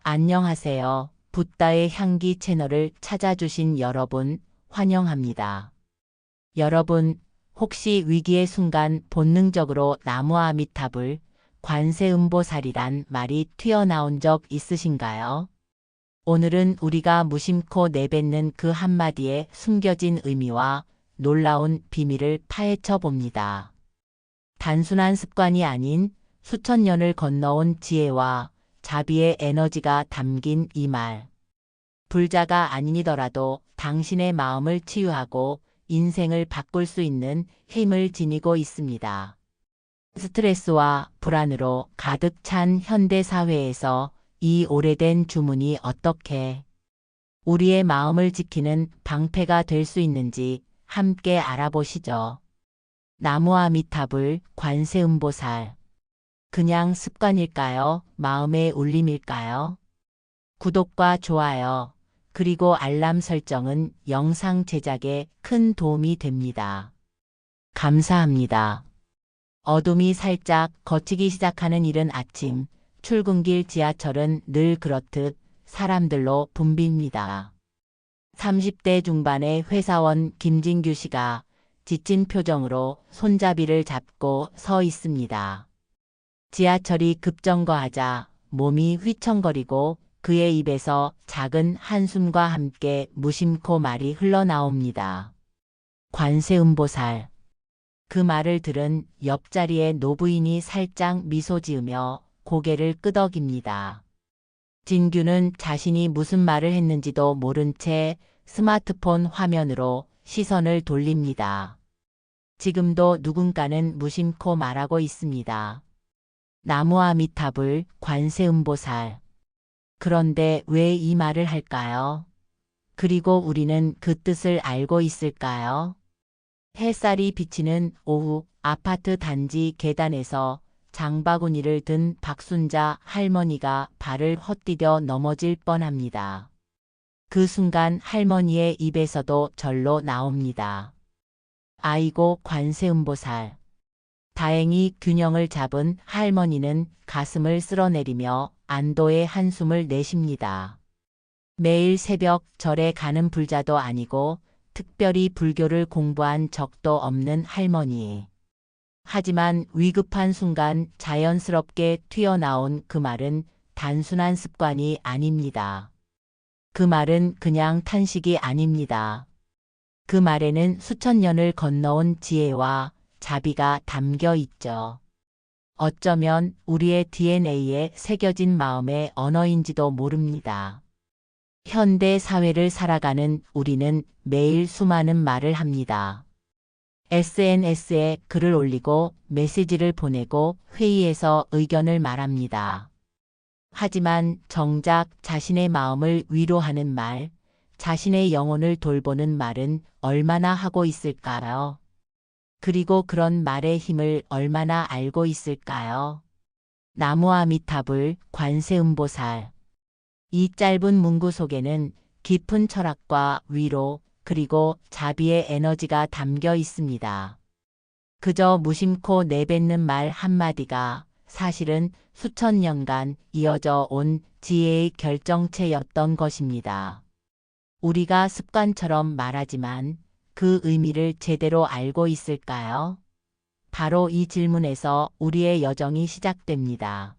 안녕하세요. 붓다의 향기 채널을 찾아주신 여러분, 환영합니다. 여러분, 혹시 위기의 순간 본능적으로 나무 아미타불, 관세음보살이란 말이 튀어나온 적 있으신가요? 오늘은 우리가 무심코 내뱉는 그 한마디에 숨겨진 의미와 놀라운 비밀을 파헤쳐 봅니다. 단순한 습관이 아닌 수천 년을 건너온 지혜와 자비의 에너지가 담긴 이 말. 불자가 아니더라도 당신의 마음을 치유하고 인생을 바꿀 수 있는 힘을 지니고 있습니다. 스트레스와 불안으로 가득 찬 현대 사회에서 이 오래된 주문이 어떻게 우리의 마음을 지키는 방패가 될 수 있는지 함께 알아보시죠. 나무 아미타불 관세음보살. 그냥 습관일까요? 마음의 울림일까요? 구독과 좋아요, 그리고 알람 설정은 영상 제작에 큰 도움이 됩니다. 감사합니다. 어둠이 살짝 걷히기 시작하는 이른 아침, 출근길 지하철은 늘 그렇듯 사람들로 붐빕니다. 30대 중반의 회사원 김진규 씨가 지친 표정으로 손잡이를 잡고 서 있습니다. 지하철이 급정거하자 몸이 휘청거리고 그의 입에서 작은 한숨과 함께 무심코 말이 흘러나옵니다. 관세음보살. 그 말을 들은 옆자리의 노부인이 살짝 미소 지으며 고개를 끄덕입니다. 진규는 자신이 무슨 말을 했는지도 모른 채 스마트폰 화면으로 시선을 돌립니다. 지금도 누군가는 무심코 말하고 있습니다. 나무 아미타불 관세음보살. 그런데 왜 이 말을 할까요? 그리고 우리는 그 뜻을 알고 있을까요? 햇살이 비치는 오후 아파트 단지 계단에서 장바구니를 든 박순자 할머니가 발을 헛디뎌 넘어질 뻔합니다. 그 순간 할머니의 입에서도 절로 나옵니다. 아이고 관세음보살. 다행히 균형을 잡은 할머니는 가슴을 쓸어내리며 안도의 한숨을 내쉽니다. 매일 새벽 절에 가는 불자도 아니고 특별히 불교를 공부한 적도 없는 할머니. 하지만 위급한 순간 자연스럽게 튀어나온 그 말은 단순한 습관이 아닙니다. 그 말은 그냥 탄식이 아닙니다. 그 말에는 수천 년을 건너온 지혜와 자비가 담겨 있죠. 어쩌면 우리의 DNA에 새겨진 마음의 언어인지도 모릅니다. 현대 사회를 살아가는 우리는 매일 수많은 말을 합니다. SNS에 글을 올리고 메시지를 보내고 회의에서 의견을 말합니다. 하지만 정작 자신의 마음을 위로하는 말, 자신의 영혼을 돌보는 말은 얼마나 하고 있을까요? 그리고 그런 말의 힘을 얼마나 알고 있을까요? 나무 아미타불 관세음보살. 이 짧은 문구 속에는 깊은 철학과 위로, 그리고 자비의 에너지가 담겨 있습니다. 그저 무심코 내뱉는 말 한마디가 사실은 수천 년간 이어져 온 지혜의 결정체였던 것입니다. 우리가 습관처럼 말하지만 그 의미를 제대로 알고 있을까요? 바로 이 질문에서 우리의 여정이 시작됩니다.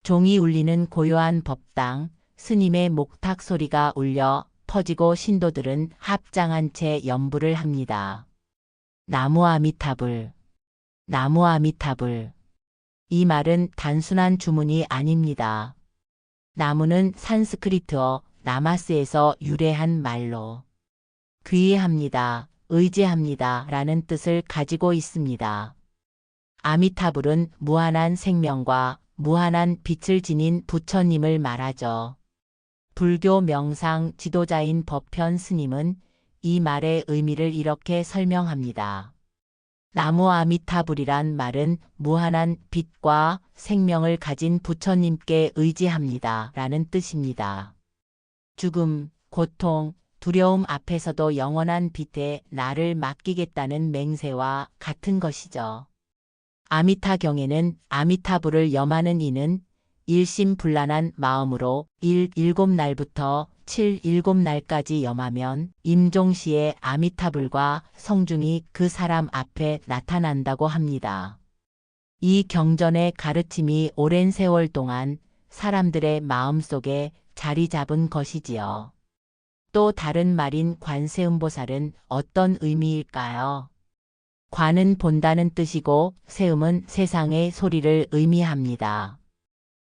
종이 울리는 고요한 법당, 스님의 목탁 소리가 울려 퍼지고 신도들은 합장한 채 연부를 합니다. 나무 아미타불, 나무 아미타불. 이 말은 단순한 주문이 아닙니다. 나무는 산스크리트어 나마스에서 유래한 말로 귀의합니다, 의지합니다 라는 뜻을 가지고 있습니다. 아미타불은 무한한 생명과 무한한 빛을 지닌 부처님을 말하죠. 불교 명상 지도자인 법현 스님은 이 말의 의미를 이렇게 설명합니다. 나무 아미타불이란 말은 무한한 빛과 생명을 가진 부처님께 의지합니다 라는 뜻입니다. 죽음, 고통, 두려움 앞에서도 영원한 빛에 나를 맡기겠다는 맹세와 같은 것이죠. 아미타경에는 아미타불을 염하는 이는 일심불란한 마음으로 7날부터 7날까지 염하면 임종시에 아미타불과 성중이 그 사람 앞에 나타난다고 합니다. 이 경전의 가르침이 오랜 세월 동안 사람들의 마음속에 자리 잡은 것이지요. 또 다른 말인 관세음보살은 어떤 의미일까요? 관은 본다는 뜻이고 세음은 세상의 소리를 의미합니다.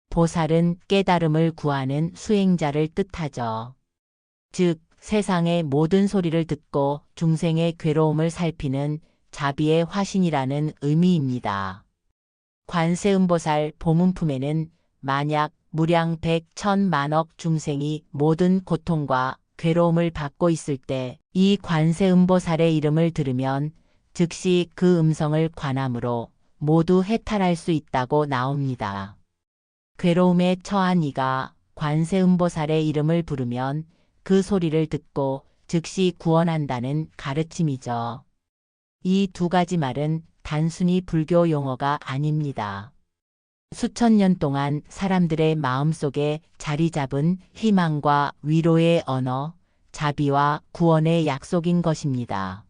보살은 깨달음을 구하는 수행자를 뜻하죠. 즉, 세상의 모든 소리를 듣고 중생의 괴로움을 살피는 자비의 화신이라는 의미입니다. 관세음보살 보문품에는 만약 무량 백 천만억 중생이 모든 고통과 괴로움을 받고 있을 때 이 관세음보살의 이름을 들으면 즉시 그 음성을 관함으로 모두 해탈할 수 있다고 나옵니다. 괴로움에 처한 이가 관세음보살의 이름을 부르면 그 소리를 듣고 즉시 구원한다는 가르침이죠. 이 두 가지 말은 단순히 불교 용어가 아닙니다. 수천 년 동안 사람들의 마음속에 자리 잡은 희망과 위로의 언어, 자비와 구원의 약속인 것입니다.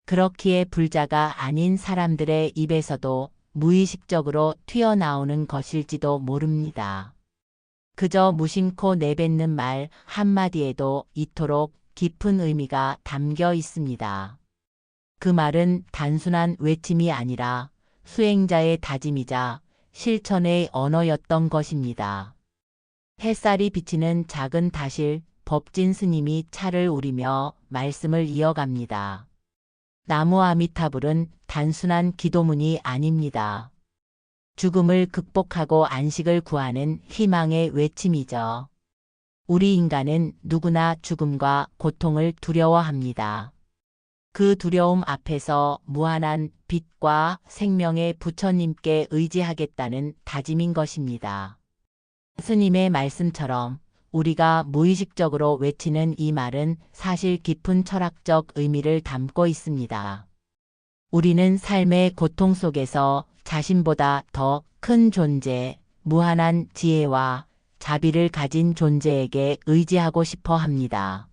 그렇기에 불자가 아닌 사람들의 입에서도 무의식적으로 튀어나오는 것일지도 모릅니다. 그저 무심코 내뱉는 말 한마디에도 이토록 깊은 의미가 담겨 있습니다. 그 말은 단순한 외침이 아니라 수행자의 다짐이자 실천의 언어였던 것입니다. 햇살이 비치는 작은 다실 법진 스님이 차를 우리며 말씀을 이어갑니다. 나무 아미타불은 단순한 기도문이 아닙니다. 죽음을 극복하고 안식을 구하는 희망의 외침이죠. 우리 인간은 누구나 죽음과 고통을 두려워합니다. 그 두려움 앞에서 무한한 빛과 생명의 부처님께 의지하겠다는 다짐인 것입니다. 스님의 말씀처럼 우리가 무의식적으로 외치는 이 말은 사실 깊은 철학적 의미를 담고 있습니다. 우리는 삶의 고통 속에서 자신보다 더 큰 존재, 무한한 지혜와 자비를 가진 존재에게 의지하고 싶어 합니다.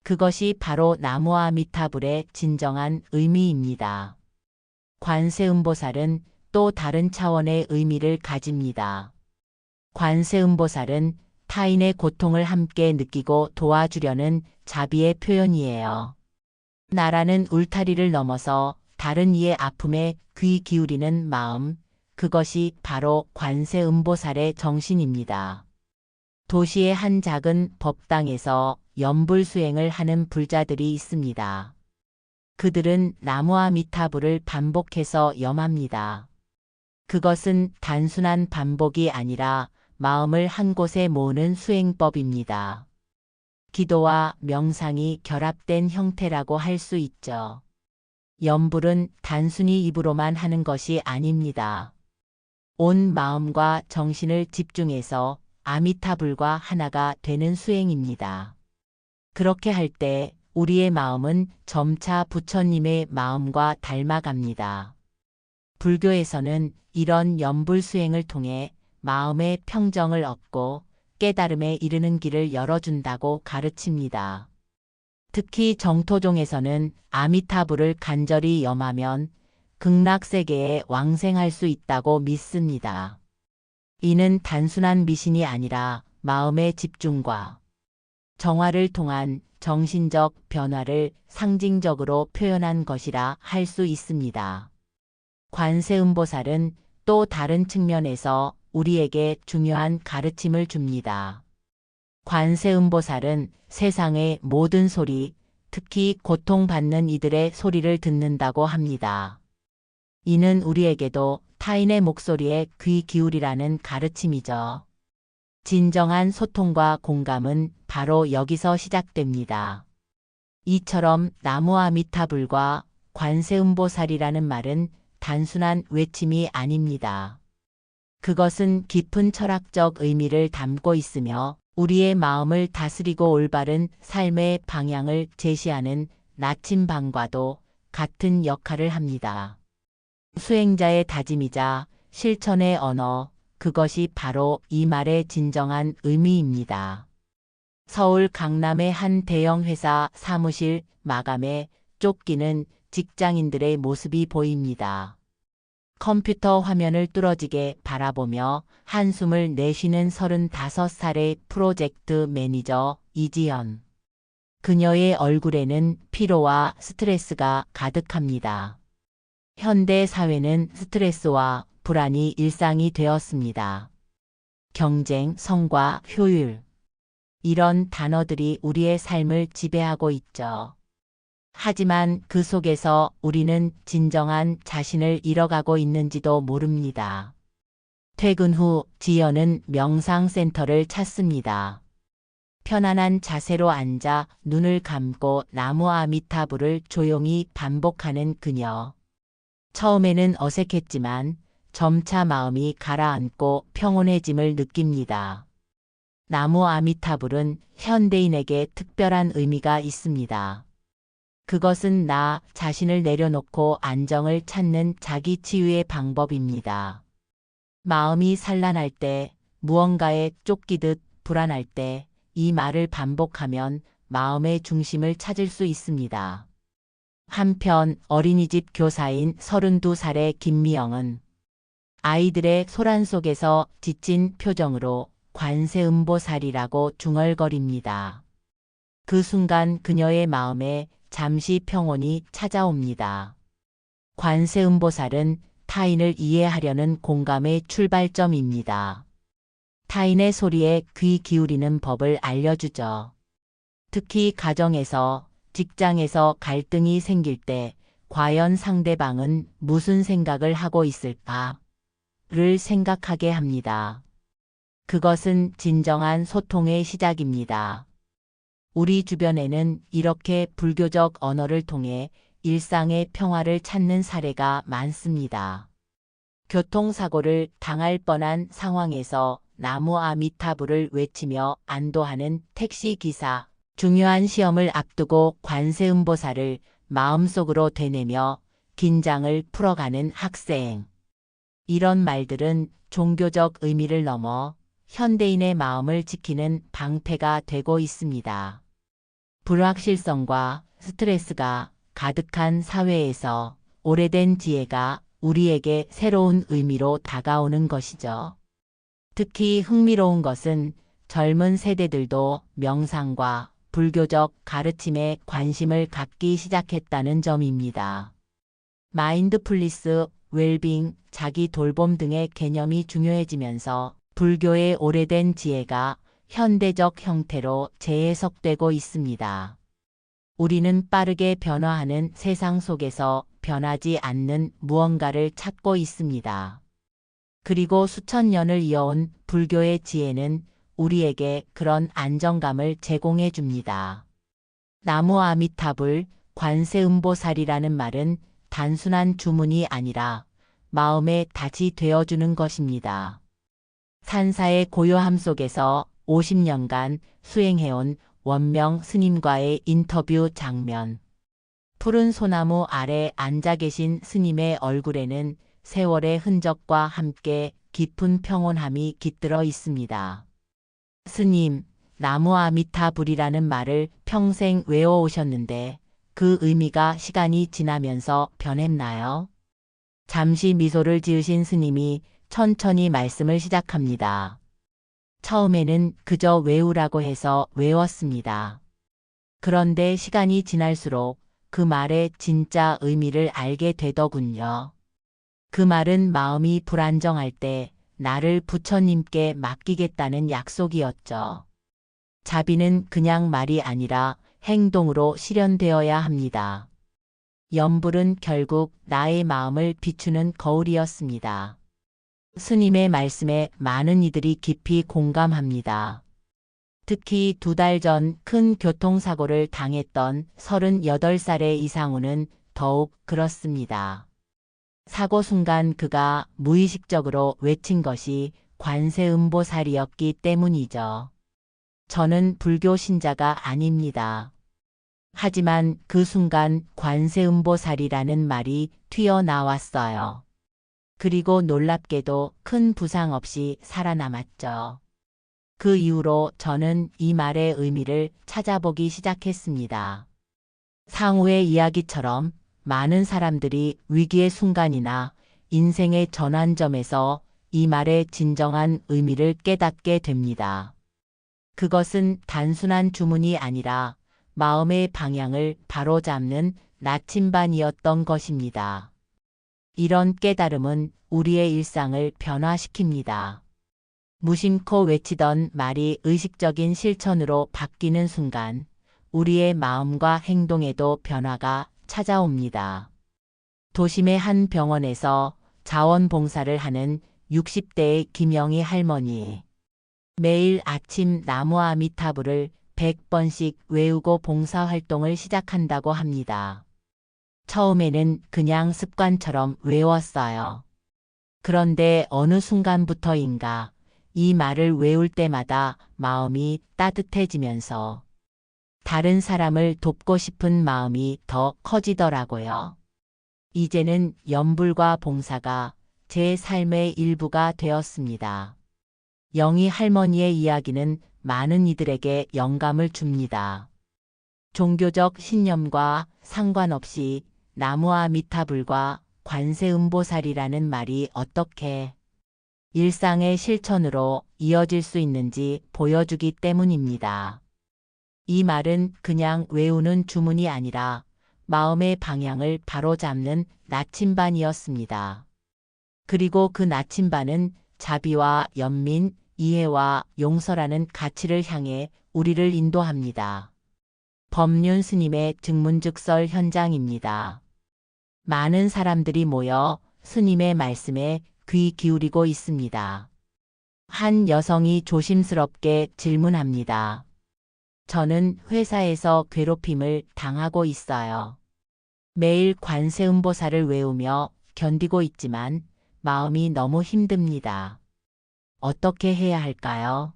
그것이 바로 나무아미타불의 진정한 의미입니다. 관세음보살은 또 다른 차원의 의미를 가집니다. 관세음보살은 타인의 고통을 함께 느끼고 도와주려는 자비의 표현이에요. 나라는 울타리를 넘어서 다른 이의 아픔에 귀 기울이는 마음, 그것이 바로 관세음보살의 정신입니다. 도시의 한 작은 법당에서 염불 수행을 하는 불자들이 있습니다. 그들은 나무아미타불을 반복해서 염합니다. 그것은 단순한 반복이 아니라 마음을 한 곳에 모으는 수행법입니다. 기도와 명상이 결합된 형태라고 할 수 있죠. 염불은 단순히 입으로만 하는 것이 아닙니다. 온 마음과 정신을 집중해서 아미타불과 하나가 되는 수행입니다. 그렇게 할 때 우리의 마음은 점차 부처님의 마음과 닮아갑니다. 불교에서는 이런 염불 수행을 통해 마음의 평정을 얻고 깨달음에 이르는 길을 열어준다고 가르칩니다. 특히 정토종에서는 아미타불을 간절히 염하면 극락세계에 왕생할 수 있다고 믿습니다. 이는 단순한 미신이 아니라 마음의 집중과 정화를 통한 정신적 변화를 상징적으로 표현한 것이라 할 수 있습니다. 관세음보살은 또 다른 측면에서 우리에게 중요한 가르침을 줍니다. 관세음보살은 세상의 모든 소리, 특히 고통받는 이들의 소리를 듣는다고 합니다. 이는 우리에게도 타인의 목소리에 귀 기울이라는 가르침이죠. 진정한 소통과 공감은 바로 여기서 시작됩니다. 이처럼 나무아미타불과 관세음보살이라는 말은 단순한 외침이 아닙니다. 그것은 깊은 철학적 의미를 담고 있으며 우리의 마음을 다스리고 올바른 삶의 방향을 제시하는 나침반과도 같은 역할을 합니다. 수행자의 다짐이자 실천의 언어, 그것이 바로 이 말의 진정한 의미입니다. 서울 강남의 한 대형 회사 사무실 마감에 쫓기는 직장인들의 모습이 보입니다. 컴퓨터 화면을 뚫어지게 바라보며 한숨을 내쉬는 35살의 프로젝트 매니저 이지연. 그녀의 얼굴에는 피로와 스트레스가 가득합니다. 현대 사회는 스트레스와 불안이 일상이 되었습니다. 경쟁, 성과, 효율. 이런 단어들이 우리의 삶을 지배하고 있죠. 하지만 그 속에서 우리는 진정한 자신을 잃어가고 있는지도 모릅니다. 퇴근 후 지연은 명상센터를 찾습니다. 편안한 자세로 앉아 눈을 감고 나무 아미타불을 조용히 반복하는 그녀. 처음에는 어색했지만 점차 마음이 가라앉고 평온해짐을 느낍니다. 나무 아미타불은 현대인에게 특별한 의미가 있습니다. 그것은 나 자신을 내려놓고 안정을 찾는 자기 치유의 방법입니다. 마음이 산란할 때, 무언가에 쫓기듯 불안할 때, 이 말을 반복하면 마음의 중심을 찾을 수 있습니다. 한편 어린이집 교사인 32살의 김미영은 아이들의 소란 속에서 지친 표정으로 관세음보살이라고 중얼거립니다. 그 순간 그녀의 마음에 잠시 평온이 찾아옵니다. 관세음보살은 타인을 이해하려는 공감의 출발점입니다. 타인의 소리에 귀 기울이는 법을 알려주죠. 특히 가정에서, 직장에서 갈등이 생길 때 과연 상대방은 무슨 생각을 하고 있을까를 생각하게 합니다. 그것은 진정한 소통의 시작입니다. 우리 주변에는 이렇게 불교적 언어를 통해 일상의 평화를 찾는 사례가 많습니다. 교통사고를 당할 뻔한 상황에서 나무 아미타불을 외치며 안도하는 택시기사, 중요한 시험을 앞두고 관세음보살을 마음속으로 되뇌며 긴장을 풀어가는 학생. 이런 말들은 종교적 의미를 넘어 현대인의 마음을 지키는 방패가 되고 있습니다. 불확실성과 스트레스가 가득한 사회에서 오래된 지혜가 우리에게 새로운 의미로 다가오는 것이죠. 특히 흥미로운 것은 젊은 세대들도 명상과 불교적 가르침에 관심을 갖기 시작했다는 점입니다. 마인드풀니스, 웰빙, 자기 돌봄 등의 개념이 중요해지면서 불교의 오래된 지혜가 현대적 형태로 재해석되고 있습니다. 우리는 빠르게 변화하는 세상 속에서 변하지 않는 무언가를 찾고 있습니다. 그리고 수천 년을 이어온 불교의 지혜는 우리에게 그런 안정감을 제공해 줍니다. 나무 아미타불, 관세음보살이라는 말은 단순한 주문이 아니라 마음의 닻이 되어주는 것입니다. 산사의 고요함 속에서 50년간 수행해온 원명 스님과의 인터뷰 장면. 푸른 소나무 아래 앉아 계신 스님의 얼굴에는 세월의 흔적과 함께 깊은 평온함이 깃들어 있습니다. 스님, 나무 아미타불이라는 말을 평생 외워오셨는데 그 의미가 시간이 지나면서 변했나요? 잠시 미소를 지으신 스님이 천천히 말씀을 시작합니다. 처음에는 그저 외우라고 해서 외웠습니다. 그런데 시간이 지날수록 그 말의 진짜 의미를 알게 되더군요. 그 말은 마음이 불안정할 때 나를 부처님께 맡기겠다는 약속이었죠. 자비는 그냥 말이 아니라 행동으로 실현되어야 합니다. 염불은 결국 나의 마음을 비추는 거울이었습니다. 스님의 말씀에 많은 이들이 깊이 공감합니다. 특히 2달 전 큰 교통사고를 당했던 38살의 이상우는 더욱 그렇습니다. 사고 순간 그가 무의식적으로 외친 것이 관세음보살이었기 때문이죠. 저는 불교 신자가 아닙니다. 하지만 그 순간 관세음보살이라는 말이 튀어나왔어요. 그리고 놀랍게도 큰 부상 없이 살아남았죠. 그 이후로 저는 이 말의 의미를 찾아보기 시작했습니다. 상우의 이야기처럼 많은 사람들이 위기의 순간이나 인생의 전환점에서 이 말의 진정한 의미를 깨닫게 됩니다. 그것은 단순한 주문이 아니라 마음의 방향을 바로잡는 나침반이었던 것입니다. 이런 깨달음은 우리의 일상을 변화시킵니다. 무심코 외치던 말이 의식적인 실천으로 바뀌는 순간 우리의 마음과 행동에도 변화가 찾아옵니다. 도심의 한 병원에서 자원봉사를 하는 60대의 김영희 할머니. 매일 아침 나무 아미타불을 100번씩 외우고 봉사활동을 시작한다고 합니다. 처음에는 그냥 습관처럼 외웠어요. 그런데 어느 순간부터인가 이 말을 외울 때마다 마음이 따뜻해지면서 다른 사람을 돕고 싶은 마음이 더 커지더라고요. 이제는 연불과 봉사가 제 삶의 일부가 되었습니다. 영희 할머니의 이야기는 많은 이들에게 영감을 줍니다. 종교적 신념과 상관없이 나무와 미타불과 관세음보살이라는 말이 어떻게 일상의 실천으로 이어질 수 있는지 보여주기 때문입니다. 이 말은 그냥 외우는 주문이 아니라 마음의 방향을 바로잡는 나침반이었습니다. 그리고 그 나침반은 자비와 연민, 이해와 용서라는 가치를 향해 우리를 인도합니다. 법륜 스님의 증문즉설 현장입니다. 많은 사람들이 모여 스님의 말씀에 귀 기울이고 있습니다. 한 여성이 조심스럽게 질문합니다. 저는 회사에서 괴롭힘을 당하고 있어요. 매일 관세음보살을 외우며 견디고 있지만 마음이 너무 힘듭니다. 어떻게 해야 할까요?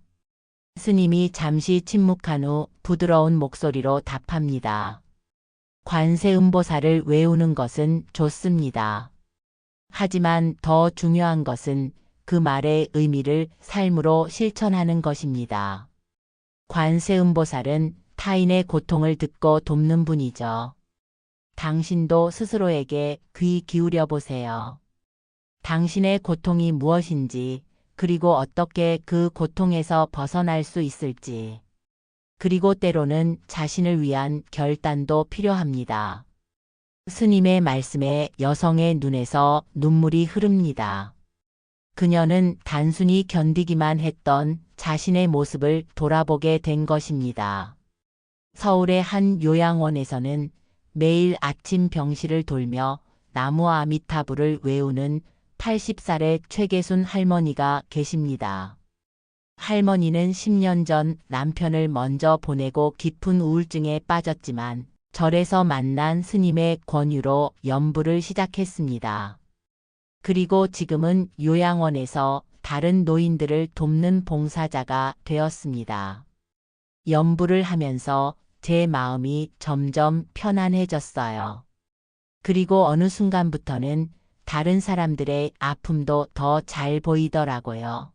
스님이 잠시 침묵한 후 부드러운 목소리로 답합니다. 관세음보살을 외우는 것은 좋습니다. 하지만 더 중요한 것은 그 말의 의미를 삶으로 실천하는 것입니다. 관세음보살은 타인의 고통을 듣고 돕는 분이죠. 당신도 스스로에게 귀 기울여 보세요. 당신의 고통이 무엇인지, 그리고 어떻게 그 고통에서 벗어날 수 있을지. 그리고 때로는 자신을 위한 결단도 필요합니다. 스님의 말씀에 여성의 눈에서 눈물이 흐릅니다. 그녀는 단순히 견디기만 했던 자신의 모습을 돌아보게 된 것입니다. 서울의 한 요양원에서는 매일 아침 병실을 돌며 나무 아미타불을 외우는 80살의 최계순 할머니가 계십니다. 할머니는 10년 전 남편을 먼저 보내고 깊은 우울증에 빠졌지만 절에서 만난 스님의 권유로 연불을 시작했습니다. 그리고 지금은 요양원에서 다른 노인들을 돕는 봉사자가 되었습니다. 연불을 하면서 제 마음이 점점 편안해졌어요. 그리고 어느 순간부터는 다른 사람들의 아픔도 더 잘 보이더라고요.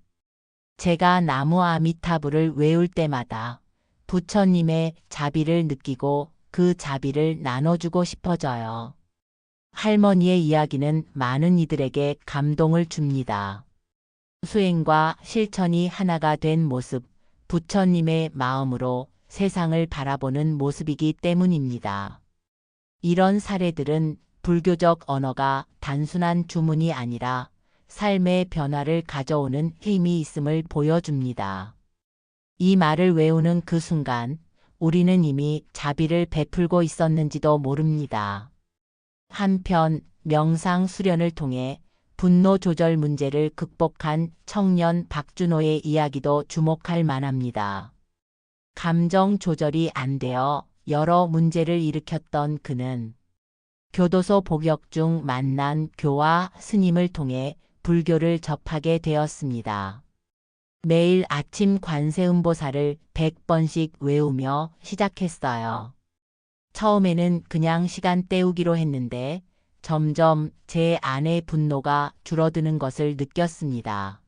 제가 나무 아미타불을 외울 때마다 부처님의 자비를 느끼고 그 자비를 나눠주고 싶어져요. 할머니의 이야기는 많은 이들에게 감동을 줍니다. 수행과 실천이 하나가 된 모습, 부처님의 마음으로 세상을 바라보는 모습이기 때문입니다. 이런 사례들은 불교적 언어가 단순한 주문이 아니라 삶의 변화를 가져오는 힘이 있음을 보여줍니다. 이 말을 외우는 그 순간 우리는 이미 자비를 베풀고 있었는지도 모릅니다. 한편 명상 수련을 통해 분노 조절 문제를 극복한 청년 박준호의 이야기도 주목할 만합니다. 감정 조절이 안 되어 여러 문제를 일으켰던 그는 교도소 복역 중 만난 교화 스님을 통해 불교를 접하게 되었습니다. 매일 아침 관세음보살을 100번씩 외우며 시작했어요. 처음에는 그냥 시간 때우기로 했는데 점점 제 안의 분노가 줄어드는 것을 느꼈습니다.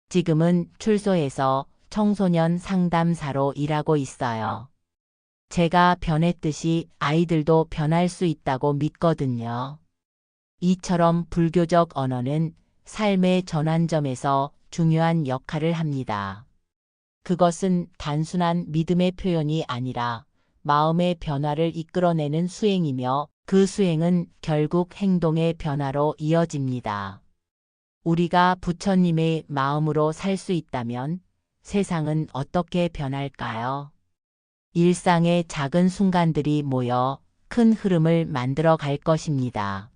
지금은 출소해서 청소년 상담사로 일하고 있어요. 제가 변했듯이 아이들도 변할 수 있다고 믿거든요. 이처럼 불교적 언어는 삶의 전환점에서 중요한 역할을 합니다. 그것은 단순한 믿음의 표현이 아니라 마음의 변화를 이끌어내는 수행이며 그 수행은 결국 행동의 변화로 이어집니다. 우리가 부처님의 마음으로 살 수 있다면 세상은 어떻게 변할까요? 일상의 작은 순간들이 모여 큰 흐름을 만들어 갈 것입니다.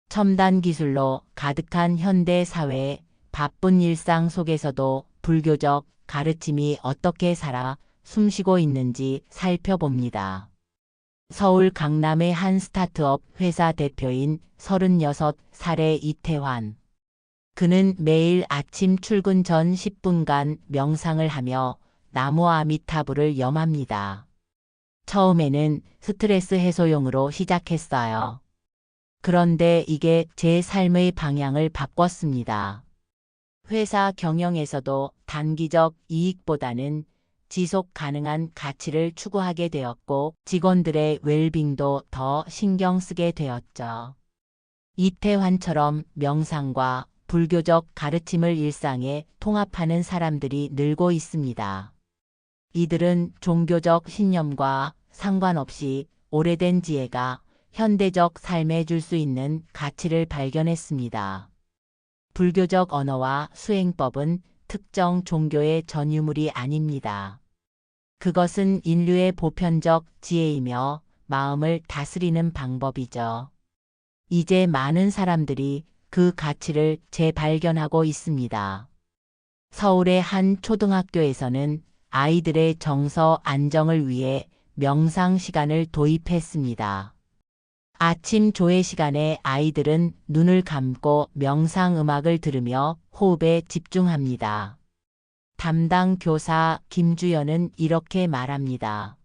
첨단 기술로 가득한 현대 사회의 바쁜 일상 속에서도 불교적 가르침이 어떻게 살아 숨쉬고 있는지 살펴봅니다. 서울 강남의 한 스타트업 회사 대표인 36살의 이태환. 그는 매일 아침 출근 전 10분간 명상을 하며 나무 아미타불을 염합니다. 처음에는 스트레스 해소용으로 시작했어요. 그런데 이게 제 삶의 방향을 바꿨습니다. 회사 경영에서도 단기적 이익보다는 지속 가능한 가치를 추구하게 되었고 직원들의 웰빙도 더 신경 쓰게 되었죠. 이태환처럼 명상과 불교적 가르침을 일상에 통합하는 사람들이 늘고 있습니다. 이들은 종교적 신념과 상관없이 오래된 지혜가 현대적 삶에 줄 수 있는 가치를 발견했습니다. 불교적 언어와 수행법은 특정 종교의 전유물이 아닙니다. 그것은 인류의 보편적 지혜이며 마음을 다스리는 방법이죠. 이제 많은 사람들이 그 가치를 재발견하고 있습니다. 서울의 한 초등학교에서는 아이들의 정서 안정을 위해 명상 시간을 도입했습니다. 아침 조회 시간에 아이들은 눈을 감고 명상 음악을 들으며 호흡에 집중합니다. 담당 교사 김주연은 이렇게 말합니다.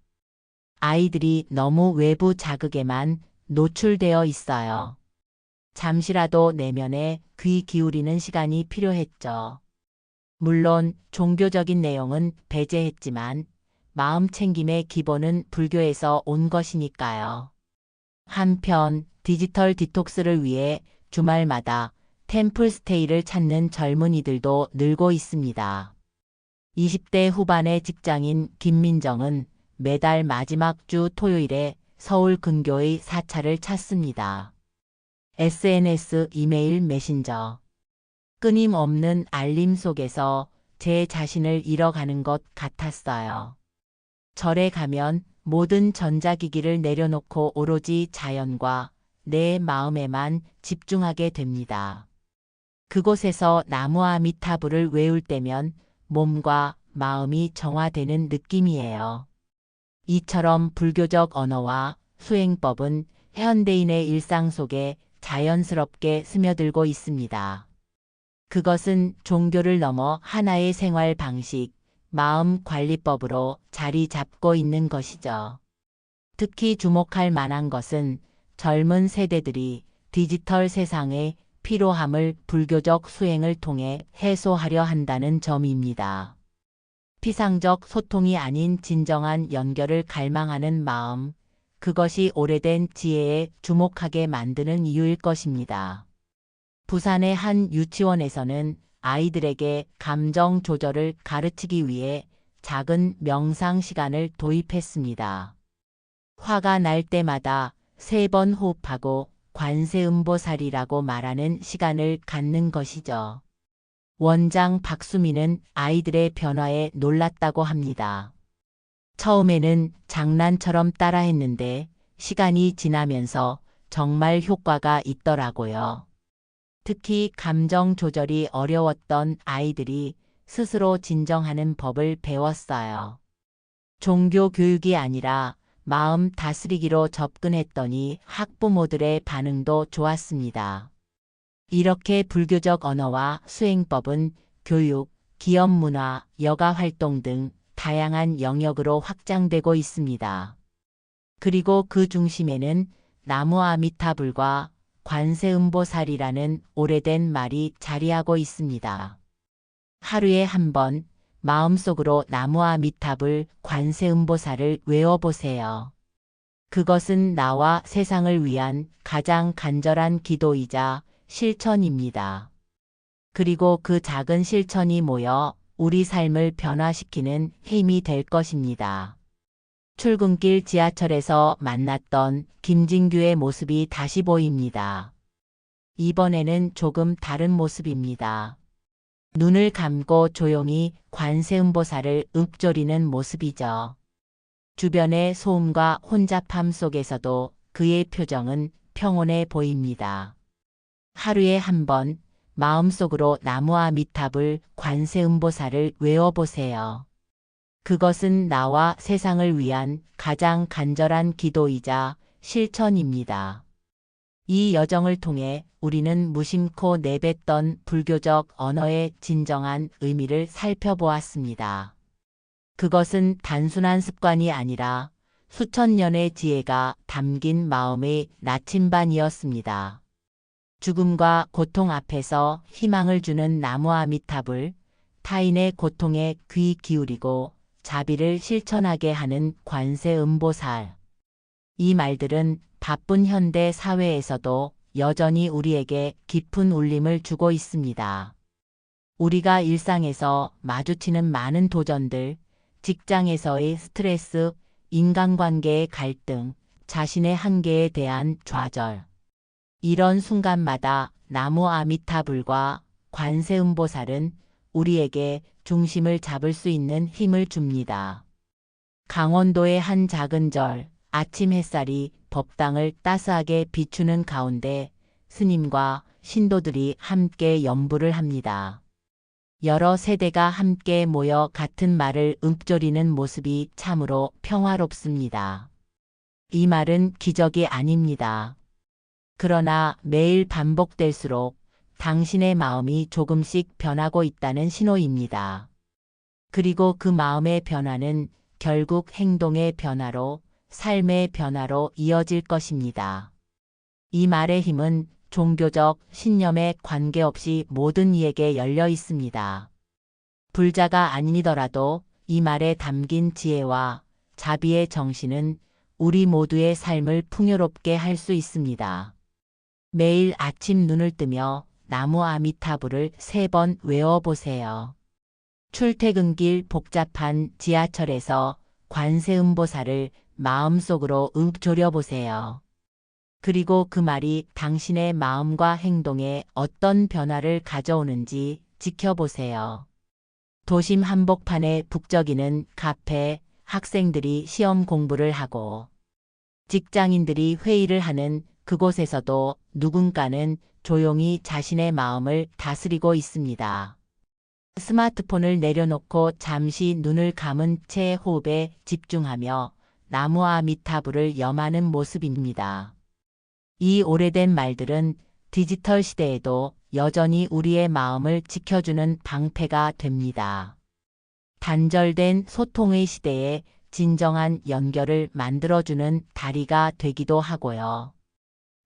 아이들이 너무 외부 자극에만 노출되어 있어요. 잠시라도 내면에 귀 기울이는 시간이 필요했죠. 물론 종교적인 내용은 배제했지만 마음 챙김의 기본은 불교에서 온 것이니까요. 한편 디지털 디톡스를 위해 주말마다 템플스테이를 찾는 젊은이들도 늘고 있습니다. 20대 후반의 직장인 김민정은 매달 마지막 주 토요일에 서울 근교의 사찰을 찾습니다. SNS, 이메일, 메신저. 끊임없는 알림 속에서 제 자신을 잃어가는 것 같았어요. 절에 가면 모든 전자기기를 내려놓고 오로지 자연과 내 마음에만 집중하게 됩니다. 그곳에서 나무아미타불을 외울 때면 몸과 마음이 정화되는 느낌이에요. 이처럼 불교적 언어와 수행법은 현대인의 일상 속에 자연스럽게 스며들고 있습니다. 그것은 종교를 넘어 하나의 생활 방식, 마음 관리법으로 자리 잡고 있는 것이죠. 특히 주목할 만한 것은 젊은 세대들이 디지털 세상의 피로함을 불교적 수행을 통해 해소하려 한다는 점입니다. 피상적 소통이 아닌 진정한 연결을 갈망하는 마음, 그것이 오래된 지혜에 주목하게 만드는 이유일 것입니다. 부산의 한 유치원에서는 아이들에게 감정 조절을 가르치기 위해 작은 명상 시간을 도입했습니다. 화가 날 때마다 3번 호흡하고 관세음보살이라고 말하는 시간을 갖는 것이죠. 원장 박수미는 아이들의 변화에 놀랐다고 합니다. 처음에는 장난처럼 따라했는데 시간이 지나면서 정말 효과가 있더라고요. 특히 감정 조절이 어려웠던 아이들이 스스로 진정하는 법을 배웠어요. 종교 교육이 아니라 마음 다스리기로 접근했더니 학부모들의 반응도 좋았습니다. 이렇게 불교적 언어와 수행법은 교육, 기업 문화, 여가 활동 등 다양한 영역으로 확장되고 있습니다. 그리고 그 중심에는 나무 아미타불과 관세음보살이라는 오래된 말이 자리하고 있습니다. 하루에 한 번 마음속으로 나무아미탑을 관세음보살을 외워보세요. 그것은 나와 세상을 위한 가장 간절한 기도이자 실천입니다. 그리고 그 작은 실천이 모여 우리 삶을 변화시키는 힘이 될 것입니다. 출근길 지하철에서 만났던 김진규의 모습이 다시 보입니다. 이번에는 조금 다른 모습입니다. 눈을 감고 조용히 관세음보살을 읊조리는 모습이죠. 주변의 소음과 혼잡함 속에서도 그의 표정은 평온해 보입니다. 하루에 한 번 마음속으로 나무아미탑을 관세음보살을 외워보세요. 그것은 나와 세상을 위한 가장 간절한 기도이자 실천입니다. 이 여정을 통해 우리는 무심코 내뱉던 불교적 언어의 진정한 의미를 살펴보았습니다. 그것은 단순한 습관이 아니라 수천 년의 지혜가 담긴 마음의 나침반이었습니다. 죽음과 고통 앞에서 희망을 주는 나무아미탑을 타인의 고통에 귀 기울이고 자비를 실천하게 하는 관세음보살. 이 말들은 바쁜 현대 사회에서도 여전히 우리에게 깊은 울림을 주고 있습니다. 우리가 일상에서 마주치는 많은 도전들, 직장에서의 스트레스, 인간관계의 갈등, 자신의 한계에 대한 좌절. 이런 순간마다 나무아미타불과 관세음보살은 우리에게 중심을 잡을 수 있는 힘을 줍니다. 강원도의 한 작은 절, 아침 햇살이 법당을 따스하게 비추는 가운데 스님과 신도들이 함께 연부를 합니다. 여러 세대가 함께 모여 같은 말을 읊조리는 모습이 참으로 평화롭습니다. 이 말은 기적이 아닙니다. 그러나 매일 반복될수록 당신의 마음이 조금씩 변하고 있다는 신호입니다. 그리고 그 마음의 변화는 결국 행동의 변화로, 삶의 변화로 이어질 것입니다. 이 말의 힘은 종교적 신념에 관계없이 모든 이에게 열려 있습니다. 불자가 아니더라도 이 말에 담긴 지혜와 자비의 정신은 우리 모두의 삶을 풍요롭게 할 수 있습니다. 매일 아침 눈을 뜨며 나무아미타불을 3번 외워보세요. 출퇴근길 복잡한 지하철에서 관세음보살을 마음속으로 읊조려보세요. 그리고 그 말이 당신의 마음과 행동에 어떤 변화를 가져오는지 지켜보세요. 도심 한복판에 북적이는 카페, 학생들이 시험 공부를 하고 직장인들이 회의를 하는 그곳에서도 누군가는 조용히 자신의 마음을 다스리고 있습니다. 스마트폰을 내려놓고 잠시 눈을 감은 채 호흡에 집중하며 나무아미타불을 염하는 모습입니다. 이 오래된 말들은 디지털 시대에도 여전히 우리의 마음을 지켜주는 방패가 됩니다. 단절된 소통의 시대에 진정한 연결을 만들어주는 다리가 되기도 하고요.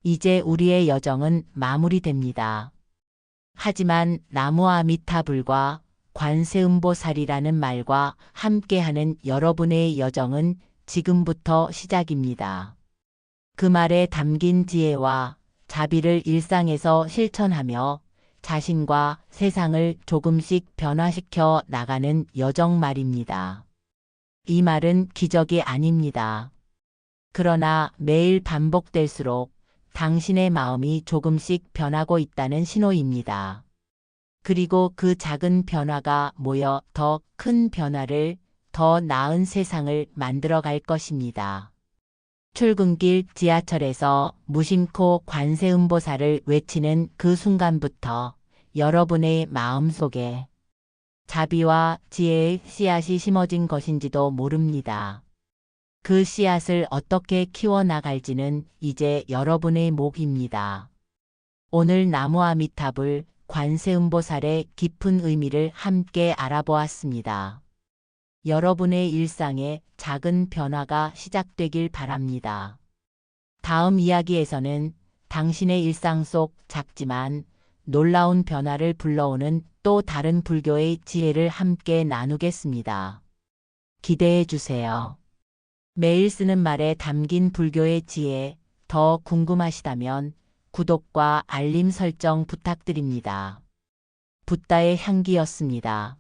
이제 우리의 여정은 마무리됩니다. 하지만 나무아미타불과 관세음보살이라는 말과 함께하는 여러분의 여정은 지금부터 시작입니다. 그 말에 담긴 지혜와 자비를 일상에서 실천하며 자신과 세상을 조금씩 변화시켜 나가는 여정 말입니다. 이 말은 기적이 아닙니다. 그러나 매일 반복될수록 당신의 마음이 조금씩 변하고 있다는 신호입니다. 그리고 그 작은 변화가 모여 더 큰 변화를, 더 나은 세상을 만들어 갈 것입니다. 출근길 지하철에서 무심코 관세음보살을 외치는 그 순간부터 여러분의 마음속에 자비와 지혜의 씨앗이 심어진 것인지도 모릅니다. 그 씨앗을 어떻게 키워나갈지는 이제 여러분의 몫입니다. 오늘 나무아미타불 관세음보살의 깊은 의미를 함께 알아보았습니다. 여러분의 일상에 작은 변화가 시작되길 바랍니다. 다음 이야기에서는 당신의 일상 속 작지만 놀라운 변화를 불러오는 또 다른 불교의 지혜를 함께 나누겠습니다. 기대해 주세요. 매일 쓰는 말에 담긴 불교의 지혜, 더 궁금하시다면 구독과 알림 설정 부탁드립니다. 붓다의 향기였습니다.